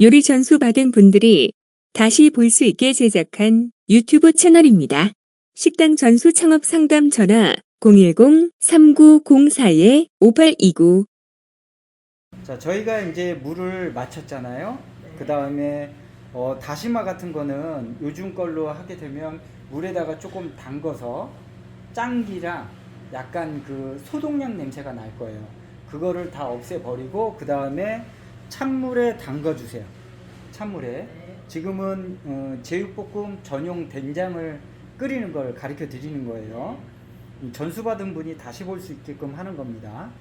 요리 전수 받은 분들이 다시 볼 수 있게 제작한 유튜브 채널입니다. 식당 전수 창업 상담 전화 010-3904-5829. 자, 저희가 이제 물을 맞췄잖아요. 그 다음에 다시마 같은 거는 요즘 걸로 하게 되면 물에다가 조금 담궈서 짱기랑 약간 그 소독약 냄새가 날 거예요. 그거를 다 없애버리고 그 다음에 찬물에 담궈 주세요. 찬물에. 지금은 제육볶음 전용 된장을 끓이는 걸 가르쳐 드리는 거예요. 전수받은 분이 다시 볼 수 있게끔 하는 겁니다.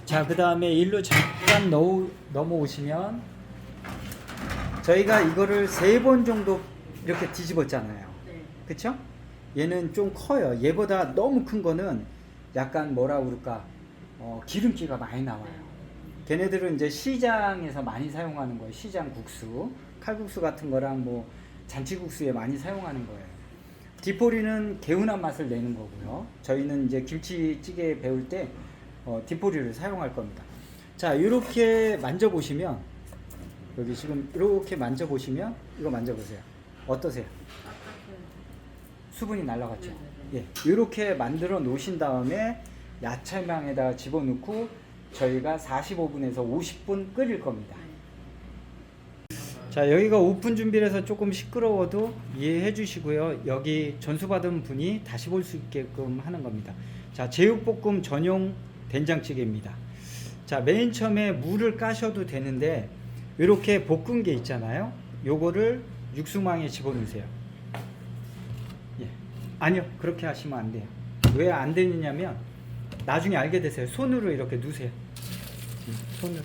자, 그 다음에 일로 잠깐 넘어오시면 저희가 이거를 3번 정도 이렇게 뒤집었잖아요. 그쵸? 얘는 좀 커요. 얘보다 너무 큰 거는 약간 뭐라 그럴까 기름기가 많이 나와요. 걔네들은 이제 시장에서 많이 사용하는 거예요. 시장 국수, 칼국수 같은 거랑 뭐 잔치국수에 많이 사용하는 거예요. 디포리는 개운한 맛을 내는 거고요. 저희는 이제 김치찌개 배울 때 디포리를 사용할 겁니다. 자, 이렇게 만져보시면 여기 지금 이렇게 만져보시면 이거 만져보세요. 어떠세요? 수분이 날라갔죠? 예, 이렇게 만들어 놓으신 다음에 야채망에다 집어넣고 저희가 45분에서 50분 끓일 겁니다. 자, 여기가 오픈 준비를 해서 조금 시끄러워도 이해해 주시고요. 여기 전수받은 분이 다시 볼 수 있게끔 하는 겁니다. 자, 제육볶음 전용 된장찌개입니다. 자, 맨 처음에 물을 까셔도 되는데 이렇게 볶은 게 있잖아요. 요거를 육수망에 집어넣으세요. 예. 아니요, 그렇게 하시면 안 돼요. 왜 안 되느냐면 나중에 알게 되세요. 손으로 이렇게 누세요. 손으로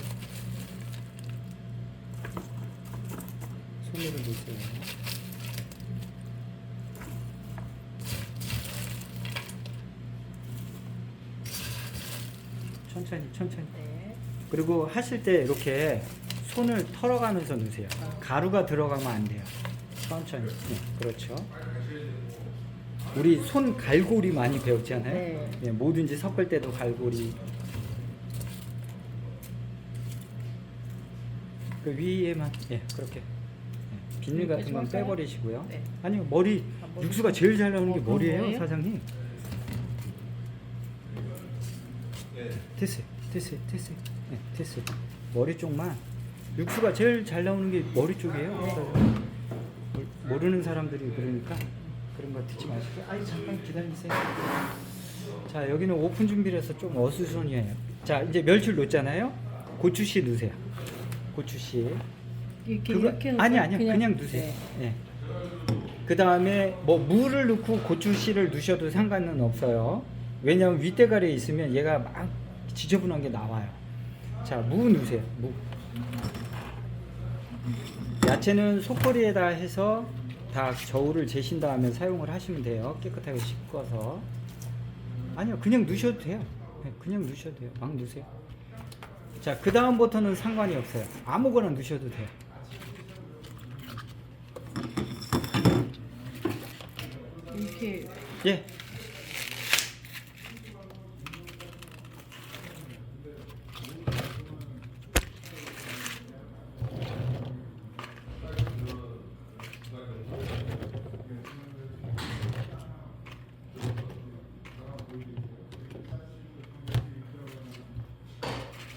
누세요. 천천히. 네. 그리고 하실 때 이렇게 손을 털어가면서 넣으세요. 가루가 들어가면 안 돼요. 천천히. 네, 그렇죠. 우리 손 갈고리 많이 배웠잖아요. 네. 네, 뭐든지 섞을 때도 갈고리. 그 위에만, 예, 그렇게. 네, 비닐 같은 건 빼버리시고요. 네. 아니요, 머리, 머리. 육수가 제일 잘 나오는 게 그건 머리예요, 뭐예요? 사장님. 됐어요. 네, 됐어요. 머리 쪽만. 육수가 제일 잘 나오는 게 머리 쪽이에요. 모르는 사람들이 그러니까 그런 거 듣지 마시고. 아이, 잠깐 기다리세요. 자, 여기는 오픈 준비를 해서 좀 어수선이에요. 자, 이제 멸치를 넣었잖아요. 고추씨 넣으세요. 고추씨. 이렇게 아니요. 그냥 넣으세요. 네. 그 다음에 뭐 무를 넣고 고추씨를 넣으셔도 상관은 없어요. 왜냐하면 윗대가리에 있으면 얘가 막 지저분한 게 나와요. 자, 무 넣으세요. 무. 야채는 소포리에다 해서 다 저울을 재신 다음에 사용을 하시면 돼요. 깨끗하게 씻어서. 아니요, 그냥 넣으셔도 돼요. 네, 그냥 넣으셔도 돼요. 막 넣으세요. 자, 그 다음부터는 상관이 없어요. 아무거나 넣으셔도 돼요. 이렇게 예.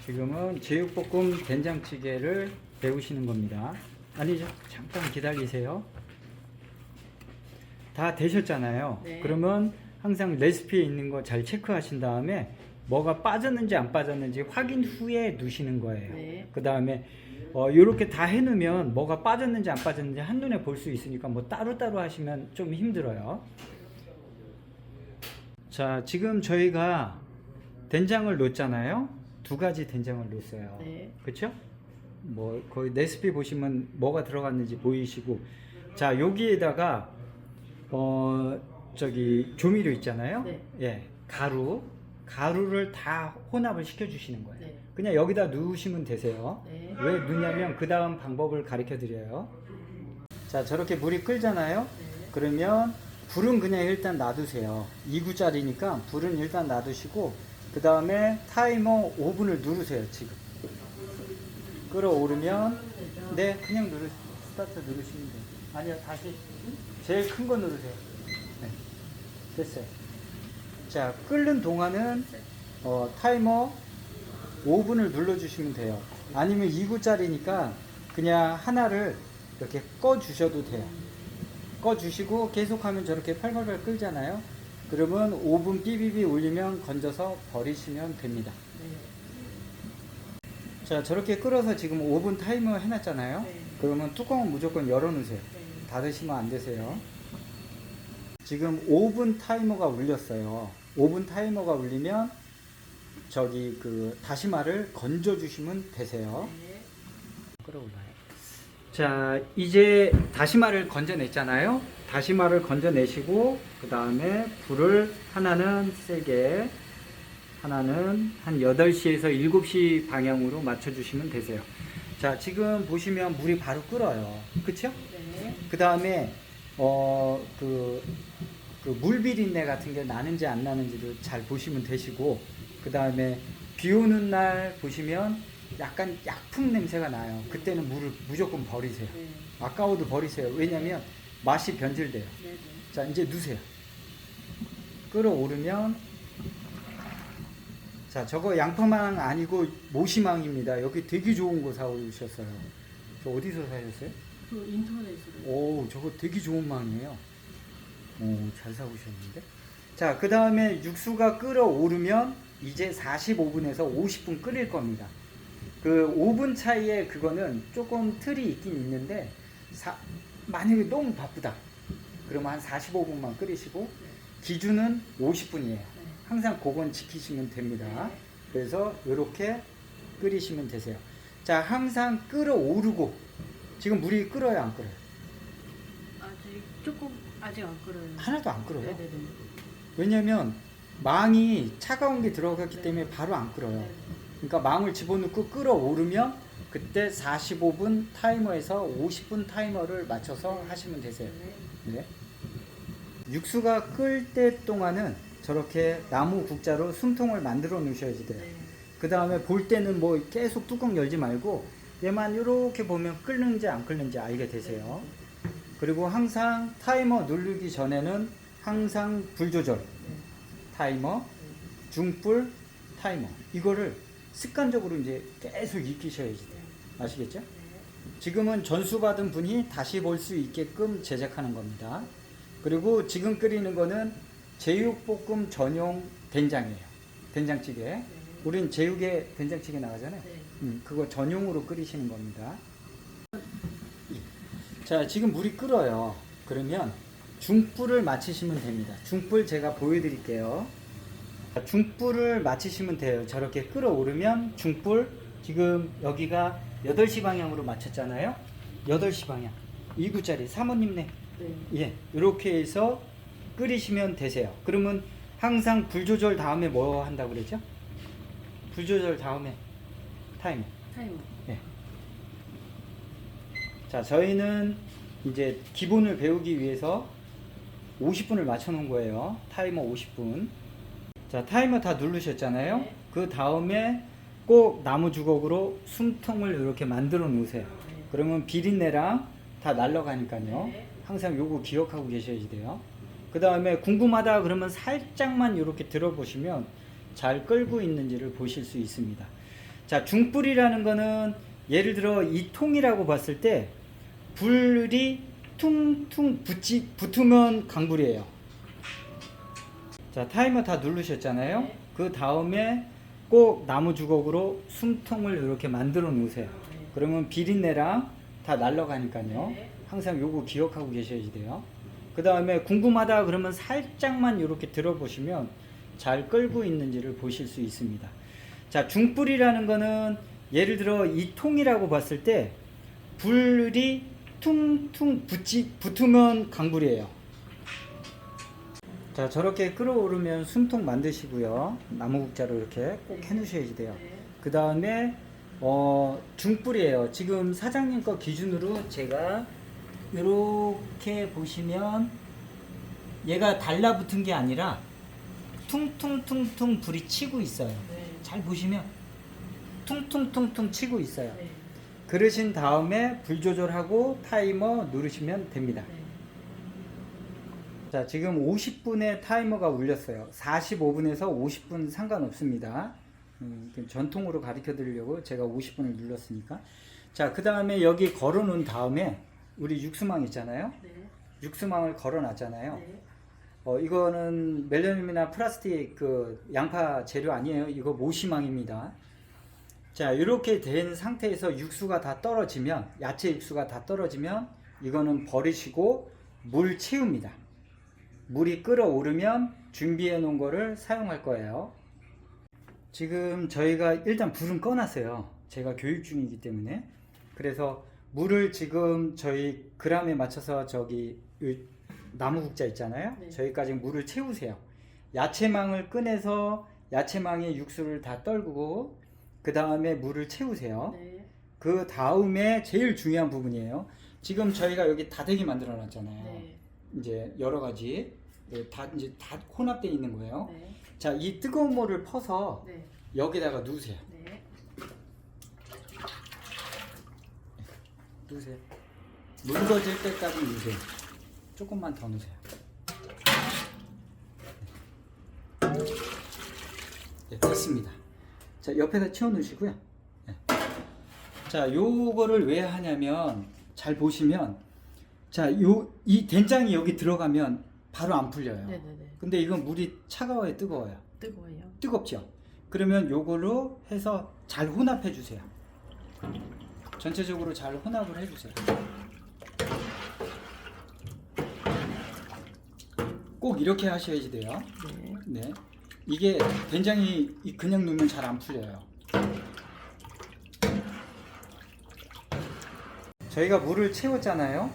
지금은 제육볶음 된장찌개를 배우시는 겁니다. 아니죠, 잠깐 기다리세요. 다 되셨잖아요. 네. 그러면 항상 레시피에 있는 거 잘 체크하신 다음에 뭐가 빠졌는지 안 빠졌는지 확인 후에 넣으시는 거예요. 네. 그 다음에 이렇게 다 해놓으면 뭐가 빠졌는지 안 빠졌는지 한눈에 볼 수 있으니까 뭐 따로따로 하시면 좀 힘들어요. 자, 지금 저희가 된장을 넣었잖아요. 2가지 된장을 넣었어요. 네. 그렇죠? 뭐 거의 레시피 보시면 뭐가 들어갔는지 보이시고, 자, 여기에다가 저기 조미료 있잖아요. 네. 예, 가루를 다 혼합을 시켜 주시는 거예요. 네. 그냥 여기다 넣으시면 되세요. 네. 왜 넣냐면 그 다음 방법을 가르쳐 드려요. 자, 저렇게 물이 끓잖아요. 네. 그러면 불은 그냥 일단 놔두세요. 2구짜리니까 불은 일단 놔두시고, 그 다음에 타이머 5분을 누르세요. 지금 끓어오르면 네, 그냥 스타트 누르시면 돼요. 아니요, 다시 제일 큰 거 누르세요. 네, 됐어요. 자, 끓는 동안은 타이머 5분을 눌러주시면 돼요. 아니면 2구짜리니까 그냥 하나를 이렇게 꺼주셔도 돼요. 꺼주시고 계속하면 저렇게 팔팔팔 끓잖아요. 그러면 5분 삐비비 울리면 건져서 버리시면 됩니다. 자, 저렇게 끓어서 지금 5분 타이머 해놨잖아요. 네. 그러면 뚜껑은 무조건 열어놓으세요. 네. 닫으시면 안 되세요. 지금 5분 타이머가 울렸어요. 5분 타이머가 울리면 저기 그 다시마를 건져 주시면 되세요. 끓어올라요. 자, 이제 다시마를 건져냈잖아요. 다시마를 건져내시고 그 다음에 불을 하나는 세게, 하나는 한 8시에서 7시 방향으로 맞춰주시면 되세요. 자, 지금 보시면 물이 바로 끓어요. 그쵸? 네. 그 다음에 그 물비린내 같은 게 나는지 안 나는지도 잘 보시면 되시고, 그 다음에 비 오는 날 보시면 약간 약품 냄새가 나요. 그때는 물을 무조건 버리세요. 네. 아까워도 버리세요. 왜냐면 맛이 변질돼요. 네. 네. 자, 이제 넣으세요. 끓어오르면, 자, 저거 양파망 아니고 모시망입니다. 여기 되게 좋은 거 사오셨어요. 저 어디서 사셨어요? 그 인터넷으로. 오, 저거 되게 좋은 망이에요. 오, 잘 사오셨는데. 자, 그 다음에 육수가 끓어오르면 이제 45분에서 50분 끓일 겁니다. 그 5분 차이에 그거는 조금 틀이 있긴 있는데, 만약에 너무 바쁘다 그러면 한 45분만 끓이시고, 기준은 50분이에요. 항상 그건 지키시면 됩니다. 그래서 이렇게 끓이시면 되세요. 자, 항상 끓어오르고, 지금 물이 끓어요, 안 끓어요? 아직 조금 아직 안 끓어요. 하나도 안 끓어요. 네네네. 왜냐면 망이 차가운 게 들어갔기 때문에 바로 안 끓어요. 그러니까 망을 집어넣고 끓어오르면 그때 45분 타이머에서 50분 타이머를 맞춰서 하시면 되세요. 네. 육수가 끓을 때 동안은 저렇게 나무 국자로 숨통을 만들어 놓으셔야지 돼요. 그 다음에 볼 때는 뭐 계속 뚜껑 열지 말고 얘만 이렇게 보면 끓는지 안 끓는지 알게 되세요. 그리고 항상 타이머 누르기 전에는 항상 불 조절, 타이머, 중불, 타이머, 이거를 습관적으로 이제 계속 익히셔야지 돼요. 아시겠죠? 지금은 전수받은 분이 다시 볼 수 있게끔 제작하는 겁니다. 그리고 지금 끓이는 거는 제육볶음 전용 된장이에요. 된장찌개. 우린 제육에 된장찌개 나가잖아요. 그거 전용으로 끓이시는 겁니다. 자, 지금 물이 끓어요. 그러면 중불을 맞추시면 됩니다. 중불 제가 보여드릴게요. 중불을 맞추시면 돼요. 저렇게 끓어오르면 중불, 지금 여기가 8시 방향으로 맞췄잖아요. 8시 방향. 2구짜리 사모님네. 네. 예, 이렇게 해서 끓이시면 되세요. 그러면 항상 불 조절 다음에 뭐 한다고 그랬죠? 불 조절 다음에 타이머. 타이머. 예. 자, 저희는 이제 기본을 배우기 위해서 50분을 맞춰 놓은 거예요. 타이머 50분. 자, 타이머 다 누르셨잖아요. 네. 그 다음에 꼭 나무 주걱으로 숨통을 이렇게 만들어 놓으세요. 그러면 비린내랑 다 날아가니까요. 네. 항상 요거 기억하고 계셔야지 돼요. 그 다음에 궁금하다 그러면 살짝만 이렇게 들어보시면 잘 끓고 있는지를 보실 수 있습니다. 자, 중불이라는 거는 예를 들어 이 통이라고 봤을 때 불이 퉁퉁 붙으면 강불이에요. 자, 타이머 다 누르셨잖아요. 네. 그 다음에 꼭 나무 주걱으로 숨통을 이렇게 만들어 놓으세요. 그러면 비린내랑 다 날아가니까요. 네. 항상 요거 기억하고 계셔야지 돼요. 그 다음에 궁금하다 그러면 살짝만 이렇게 들어보시면 잘 끓고 있는지를 보실 수 있습니다. 자, 중불이라는 거는 예를 들어 이 통이라고 봤을 때 불이 퉁퉁 붙으면 강불이에요. 자, 저렇게 끓어오르면 숨통 만드시고요. 나무국자로 이렇게 꼭 해놓으셔야지 돼요. 그 다음에 중불이에요. 지금 사장님 거 기준으로 제가 이렇게 보시면 얘가 달라붙은 게 아니라 퉁퉁퉁퉁 불이 치고 있어요. 네. 잘 보시면 퉁퉁퉁퉁 치고 있어요. 네. 그러신 다음에 불 조절하고 타이머 누르시면 됩니다. 네. 자, 지금 50분의 타이머가 울렸어요. 45분에서 50분 상관없습니다. 전통으로 가르쳐 드리려고 제가 50분을 눌렀으니까. 자, 그 다음에 여기 걸어 놓은 다음에 우리 육수망 있잖아요. 네. 육수망을 걸어 놨잖아요. 네. 이거는 멜로님이나 플라스틱 그 양파 재료 아니에요. 이거 모시망입니다. 자, 이렇게 된 상태에서 육수가 다 떨어지면, 야채 육수가 다 떨어지면 이거는 버리시고 물 채웁니다. 물이 끓어오르면 준비해 놓은 거를 사용할 거예요. 지금 저희가 일단 불은 꺼놨어요. 제가 교육 중이기 때문에. 그래서 물을 지금 저희 그람에 맞춰서 저기 나무 국자 있잖아요. 네. 저기까지 물을 채우세요. 야채망을 꺼내서 야채망에 육수를 다 떨구고 그 다음에 물을 채우세요. 네. 그 다음에 제일 중요한 부분이에요. 지금 저희가 여기 다대기 만들어 놨잖아요. 네. 이제 여러 가지 이제 다 혼합되어 있는 거예요. 네. 자, 이 뜨거운 물을 퍼서 네. 여기다가 누우세요. 네. 누우세요. 묽어질 때까지 누우세요. 조금만 더 누우세요. 네, 됐습니다. 자, 옆에다 치워 놓으시고요. 네. 자, 요거를 왜 하냐면 잘 보시면 자, 이 된장이 여기 들어가면 바로 안 풀려요. 네네네. 근데 이건 물이 차가워요, 뜨거워요? 뜨거워요. 뜨겁죠? 그러면 요걸로 해서 잘 혼합해 주세요. 전체적으로 잘 혼합을 해 주세요. 꼭 이렇게 하셔야지 돼요. 네. 네. 이게 된장이 그냥 넣으면 잘 안 풀려요. 저희가 물을 채웠잖아요.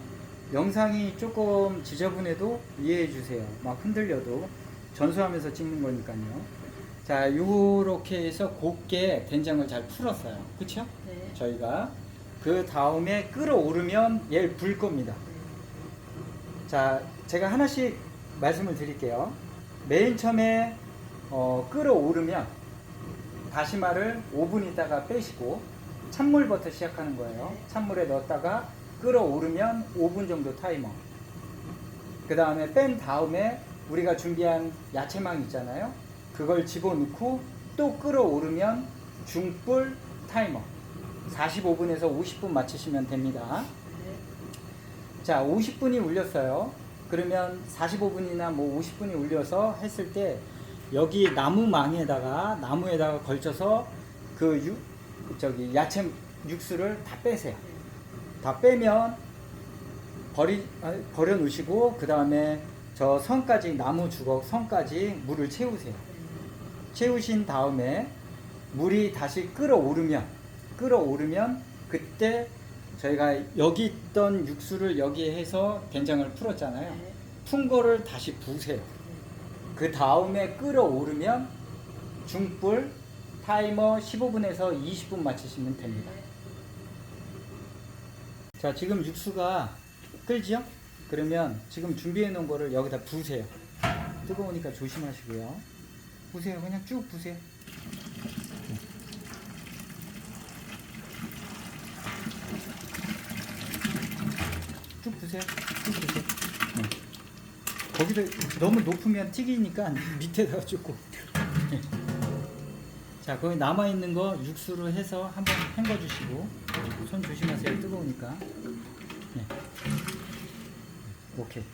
영상이 조금 지저분해도 이해해 주세요. 막 흔들려도 전수하면서 찍는 거니까요. 자, 요렇게 해서 곱게 된장을 잘 풀었어요. 그쵸? 네. 저희가 그 다음에 끓어오르면 얘를 불 겁니다. 자, 제가 하나씩 말씀을 드릴게요. 맨 처음에 끓어오르면 다시마를 5분 있다가 빼시고 찬물부터 시작하는 거예요. 찬물에 넣었다가 끓어오르면 5분 정도 타이머. 그 다음에 뺀 다음에 우리가 준비한 야채망 있잖아요. 그걸 집어넣고 또 끓어오르면 중불 타이머 45분에서 50분 맞추시면 됩니다. 네. 자, 50분이 울렸어요. 그러면 45분이나 뭐 50분이 울려서 했을 때 여기 나무에다가 걸쳐서 야채 육수를 다 빼세요. 다 빼면 버려 놓으시고 그 다음에 저 선까지 나무 주걱 선까지 물을 채우세요. 채우신 다음에 물이 다시 끓어오르면 그때 저희가 여기 있던 육수를 여기에 해서 된장을 풀었잖아요. 네. 푼 거를 다시 부으세요. 그 다음에 끓어오르면 중불 타이머 15분에서 20분 맞추시면 됩니다. 자, 지금 육수가 끓지요? 그러면 지금 준비해 놓은 거를 여기다 부으세요. 뜨거우니까 조심하시고요. 부으세요. 그냥 쭉 부으세요. 쭉 부으세요. 쭉 부으세요. 거기도 너무 높으면 튀기니까 밑에다가 조금. 자, 거기 남아있는 거 육수로 해서 한번 헹궈주시고 손 조심하세요. 뜨거우니까. 네. 오케이.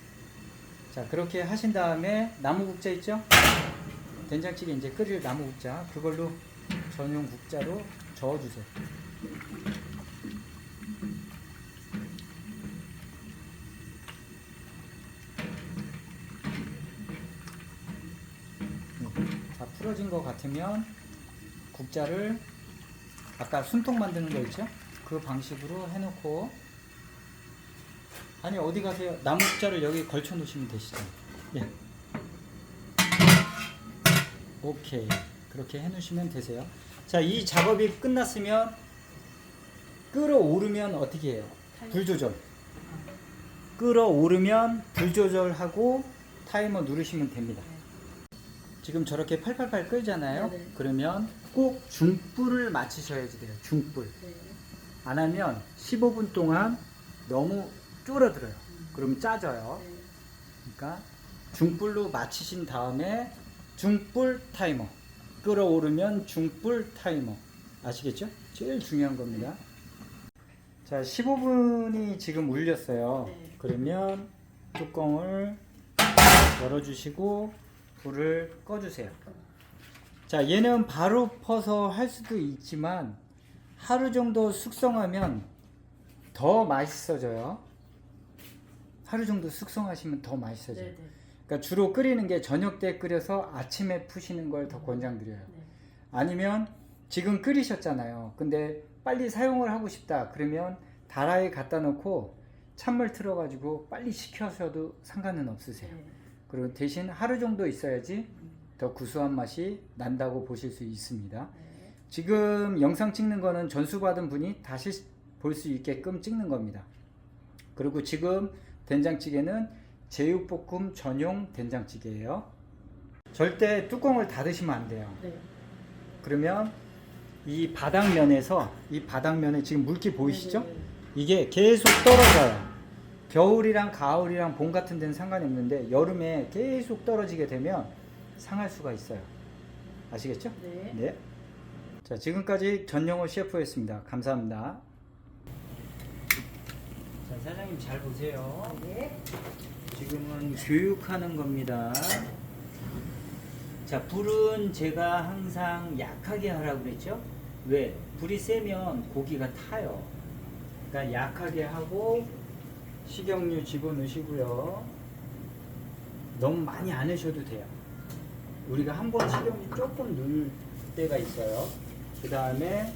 자, 그렇게 하신 다음에 나무 국자 있죠? 된장찌개 이제 끓일 나무 국자, 그걸로 전용 국자로 저어주세요. 자, 풀어진 것 같으면 국자를 아까 숨통 만드는 거 있죠? 그 방식으로 해놓고, 아니 어디 가세요? 나무 국자를 여기 걸쳐 놓으시면 되시죠. 예. 오케이. 그렇게 해 놓으시면 되세요. 자, 이 작업이 끝났으면 끓어오르면 어떻게 해요? 불 조절. 끓어오르면 불 조절하고 타이머 누르시면 됩니다. 지금 저렇게 팔팔팔 끓잖아요. 네네. 그러면 꼭 중불을 맞추셔야지 돼요. 중불. 네. 안 하면 15분 동안 너무 줄어들어요. 그럼 짜져요. 네. 그러니까 중불로 맞추신 다음에 중불 타이머, 끓어오르면 중불 타이머, 아시겠죠? 제일 중요한 겁니다. 자, 15분이 지금 울렸어요. 네. 그러면 뚜껑을 열어주시고 불을 꺼주세요. 자, 얘는 바로 퍼서 할 수도 있지만 하루 정도 숙성하면 더 맛있어져요. 하루 정도 숙성하시면 더 맛있어져요. 네. 네. 그러니까 주로 끓이는 게 저녁 때 끓여서 아침에 푸시는 걸 더 권장드려요. 네. 아니면 지금 끓이셨잖아요. 근데 빨리 사용을 하고 싶다. 그러면 다라에 갖다 놓고 찬물 틀어가지고 빨리 식혀셔도 상관은 없으세요. 네. 그리고 대신 하루 정도 있어야지 더 구수한 맛이 난다고 보실 수 있습니다. 네. 지금 영상 찍는 거는 전수받은 분이 다시 볼 수 있게끔 찍는 겁니다. 그리고 지금 된장찌개는 제육볶음 전용 된장찌개예요. 절대 뚜껑을 닫으시면 안 돼요. 네. 그러면 이 바닥면에서, 이 바닥면에 지금 물기 보이시죠? 네. 이게 계속 떨어져요. 겨울이랑 가을이랑 봄 같은 데는 상관이 없는데 여름에 계속 떨어지게 되면 상할 수가 있어요. 아시겠죠? 네. 네. 자, 지금까지 전영호 셰프였습니다. 감사합니다. 자, 사장님 잘 보세요. 네. 지금은 교육하는 겁니다. 자, 불은 제가 항상 약하게 하라고 그랬죠? 왜? 불이 세면 고기가 타요. 그러니까 약하게 하고 식용유 집어넣으시고요. 너무 많이 안 하셔도 돼요. 우리가 한번 식용유 조금 넣을 때가 있어요. 그 다음에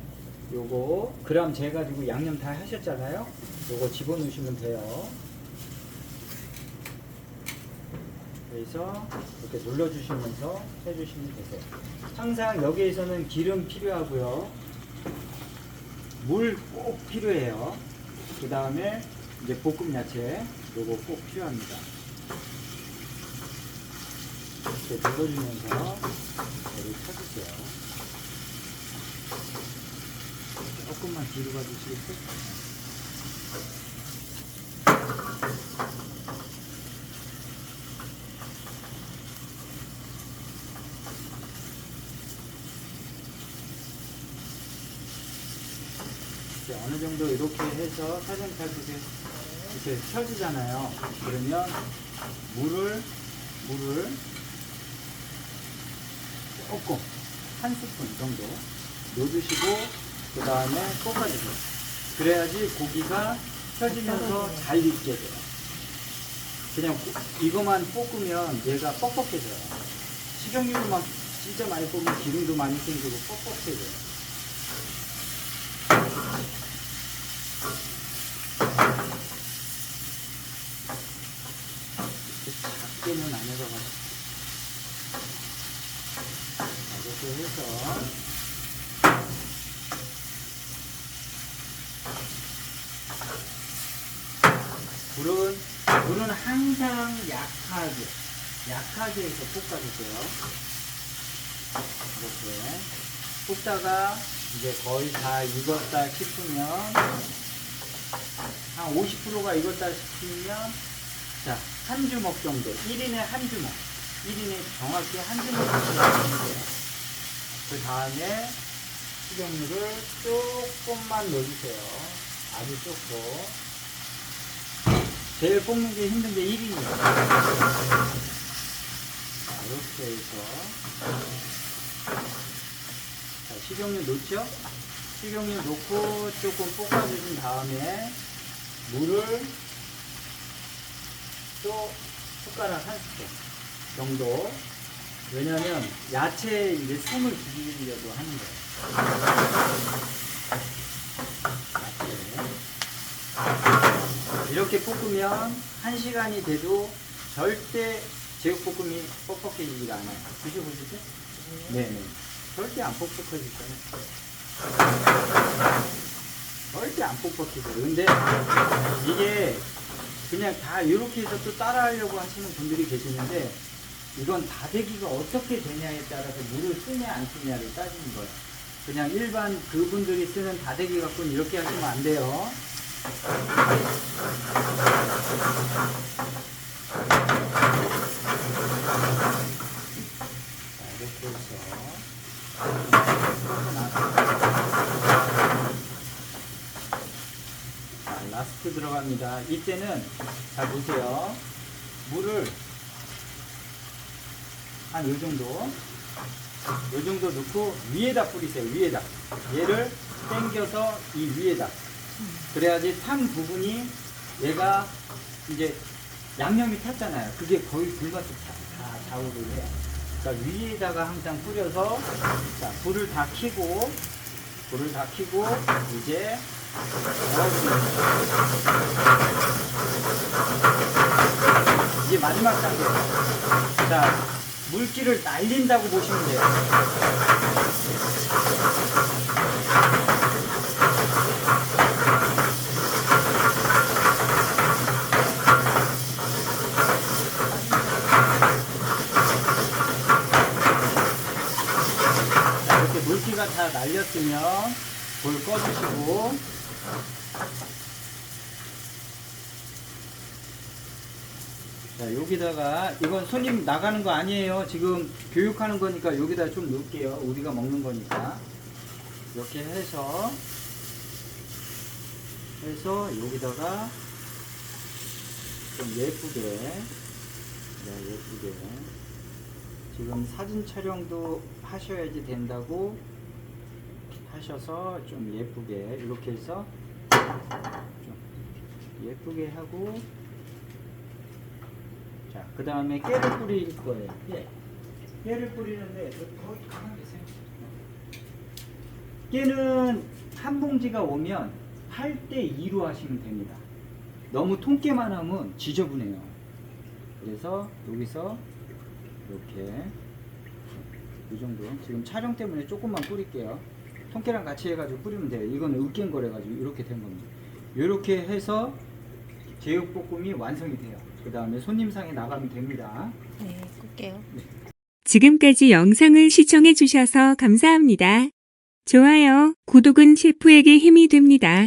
요거 그람 재가지고 양념 다 하셨잖아요. 요거 집어넣으시면 돼요. 그래서 이렇게 눌러주시면서 해주시면 되세요. 항상 여기에서는 기름 필요하고요. 물 꼭 필요해요. 그 다음에 이제 볶음 야채 요거 꼭 필요합니다. 이렇게 눌러주면서 여기 쳐주세요. 조금만 뒤로 가주시겠어요? 어느 정도 이렇게 해서 사진 잘 보세요. 이렇게 펴지잖아요. 그러면 물을 조금 한 스푼 정도 넣어주시고 그 다음에 볶아주세요. 그래야지 고기가 펴지면서 잘 익게 돼요. 그냥 이거만 볶으면 얘가 뻑뻑해져요. 식용유만 진짜 많이 볶으면 기름도 많이 생기고 뻑뻑해져요. 작게는 안 해봐가지고 이렇게 해서 불은 항상 약하게 해서 볶아주세요. 이렇게 볶다가 이제 거의 다 익었다 싶으면 한 50%가 익었다 싶으면 자, 한 주먹 정도, 1인에 한 주먹, 1인에 정확히 한 주먹 정도 넣으면 돼요. 그 다음에 식용유를 조금만 넣어주세요. 아주 조금. 제일 볶는 게 힘든 게 1인이에요. 이렇게 해서 자, 식용유 넣죠? 식용유 넣고 조금 볶아주신 다음에 물을 또 숟가락 한 스푼 정도. 왜냐면 야채에 이제 숨을 죽이려고 하는 거예요. 야채. 이렇게 볶으면 1시간이 돼도 절대 제육볶음이 뻑뻑해지지가 않아요. 드셔보실게요? 네네. 절대 안 뻑뻑해지잖아요. 절대 안 뻑뻑해져요. 근데 이게 그냥 다 이렇게 해서 또 따라 하려고 하시는 분들이 계시는데 이건 다대기가 어떻게 되냐에 따라서 물을 쓰냐 안 쓰냐를 따지는 거예요. 그냥 일반 그분들이 쓰는 다대기 갖고는 이렇게 하시면 안 돼요. 자, 이렇게 해서 자, 라스트 들어갑니다. 이때는 잘 보세요. 물을 한 요 정도 넣고 위에다 뿌리세요. 위에다. 얘를 당겨서 이 위에다. 그래야지 탄 부분이 얘가 이제 양념이 탔잖아요. 그게 거의 불맛을 다 좌우를 해요. 그러니까 위에다가 항상 뿌려서 자, 불을 다 켜고 이제 넣어줍니다. 이제 마지막 단계. 자, 물기를 날린다고 보시면 돼요. 자, 이렇게 물기가 다 날렸으면 불 꺼주시고 자, 여기다가 이건 손님 나가는 거 아니에요. 지금 교육하는 거니까 여기다 좀 넣을게요. 우리가 먹는 거니까. 이렇게 해서 여기다가 좀 예쁘게 예쁘게 지금 사진 촬영도 하셔야지 된다고 하셔서 좀 예쁘게 이렇게 해서 좀 예쁘게 하고 자, 그 다음에 깨를 뿌릴 거예요. 깨를 뿌리는데 거기 가만히 계세요. 깨는 한 봉지가 오면 8대 2로 하시면 됩니다. 너무 통깨만 하면 지저분해요. 그래서 여기서 이렇게 이 정도 지금 촬영 때문에 조금만 뿌릴게요. 통깨랑 같이 해가지고 뿌리면 돼요. 이거는 으깬 거래가지고 이렇게 된 겁니다. 이렇게 해서 제육볶음이 완성이 돼요. 그 다음에 손님상에 나가면 됩니다. 네, 끌게요. 지금까지 영상을 시청해 주셔서 감사합니다. 좋아요, 구독은 셰프에게 힘이 됩니다.